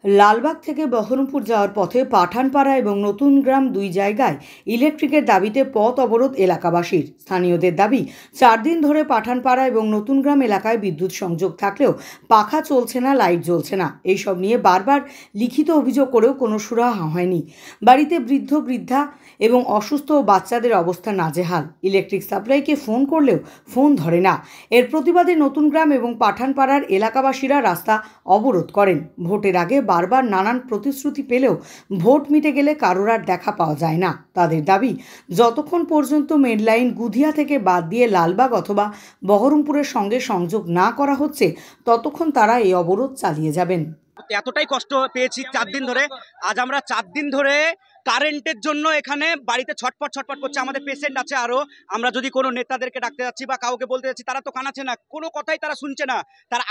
লালবাগ থেকে বহরমপুর যাওয়ার পথে পাঠানপাড়া এবং নতুন গ্রাম দুই জায়গায় ইলেকট্রিকের দাবিতে পথ অবরোধ এলাকাবাসীর। স্থানীয়দের দাবি, 4 দিন ধরে পাঠানপাড়া এবং নতুন গ্রাম এলাকায় বিদ্যুৎ সংযোগ থাকলেও পাখা চলছে না, লাইট জ্বলছে না। এইসব নিয়ে বারবার লিখিত অভিযোগ করেও কোনো সুরাহা হয়নি। বাড়িতে বৃদ্ধ বৃদ্ধা এবং অসুস্থ বাচ্চাদের অবস্থা নাজেহাল। ইলেকট্রিক সাপ্লাইকে ফোন করলেও ফোন ধরে না। এর প্রতিবাদে নতুন গ্রাম এবং পাঠানপাড়ার এলাকাবাসীরা রাস্তা অবরোধ করেন। ভোটের আগে বারবার নানান প্রতিশ্রুতি পেলেও ভোট মিটে গেলে কারোর আর দেখা পাওয়া যায় না। তাদের দাবি, যতক্ষণ পর্যন্ত মেন লাইন গুধিয়া থেকে বাদ দিয়ে লালবাগ অথবা বহরমপুরের সঙ্গে সংযোগ না করা হচ্ছে, ততক্ষণ তারা এই অবরোধ চালিয়ে যাবেন। এতটাই কষ্ট পেয়েছি 4 দিন ধরে। আজ আমরা 4 দিন ধরে কারেন্টের জন্য এখানে বাড়িতে ছটফট করছে। আমাদের পেশেন্ট আছে আরো। আমরা যদি কোনো নেতাদেরকে ডাকতে যাচ্ছি বা কাউকে বলতে যাচ্ছি, তারা তো কানাচ্ছে না, কোনো কথাই তারা শুনছে না।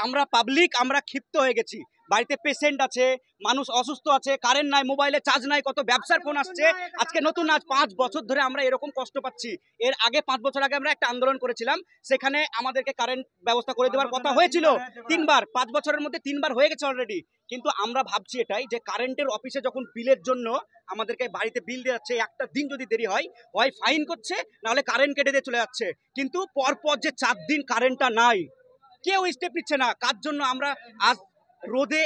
আমরা পাবলিক, আমরা ক্ষিপ্ত হয়ে গেছি। বাড়িতে পেশেন্ট আছে, মানুষ অসুস্থ আছে, কারেন্ট নাই, মোবাইলে চার্জ নাই, কত ব্যবসার ফোন আসছে। আজকে নতুন, আজ 5 বছর ধরে আমরা এরকম কষ্ট পাচ্ছি। এর আগে 5 বছর আগে আমরা একটা আন্দোলন করেছিলাম, সেখানে আমাদেরকে কারেন্ট ব্যবস্থা করে দেওয়ার কথা হয়েছিল 3 বার। 5 বছরের মধ্যে 3 বার হয়ে গেছে অলরেডি। কিন্তু আমরা ভাবছি এটাই যে কারেন্টের অফিসে যখন বিলের জন্য আমাদেরকে বাড়িতে বিল দিয়ে যাচ্ছে, একটা দিন যদি দেরি হয় ফাইন করছে, নাহলে কারেন্ট কেটে দিয়ে চলে যাচ্ছে। কিন্তু পরপর যে 4 দিন কারেন্টটা নাই, কেউ স্টেপ নিচ্ছে না। কার জন্য আমরা আজ রোদে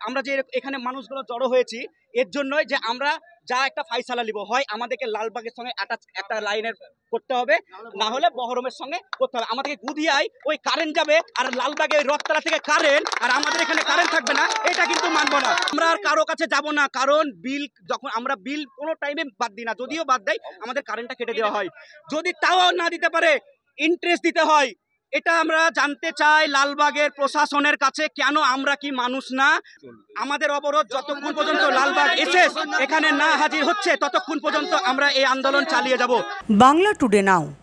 আমরা যে এখানে মানুষগুলো জড়ো হয়েছি, এর জন্যই যে আমরা যা একটা ফাইসালা নিব, হয় আমাদেরকে লালবাগের সঙ্গে একটা লাইনের করতে হবে, না হলে বহরমের সঙ্গে করতে হবে। আমাদেরকে গুদিয়ায় ওই কারেন্ট যাবে, আর লালবাগে ওই রথতলা থেকে কারেন্ট, আর আমাদের এখানে কারেন্ট থাকবে না। এটা কিন্তু মানবো না। আমরা আর কারো কাছে যাব না, কারণ বিল যখন আমরা বিল কোনো টাইমে বাদ দিই না, যদিও বাদ দেয় আমাদের কারেন্টটা কেটে দেওয়া হয়। যদি তাও না দিতে পারে, ইন্টারেস্ট দিতে হয়। এটা আমরা জানতে চাই লালবাগের প্রশাসনের কাছে, কেন আমরা কি মানুষ না? আমাদের অবরোধ যতক্ষণ পর্যন্ত লালবাগ এসে এখানে না হাজির হচ্ছে, ততক্ষণ পর্যন্ত আমরা এই আন্দোলন চালিয়ে যাব। বাংলা টুডে নাও।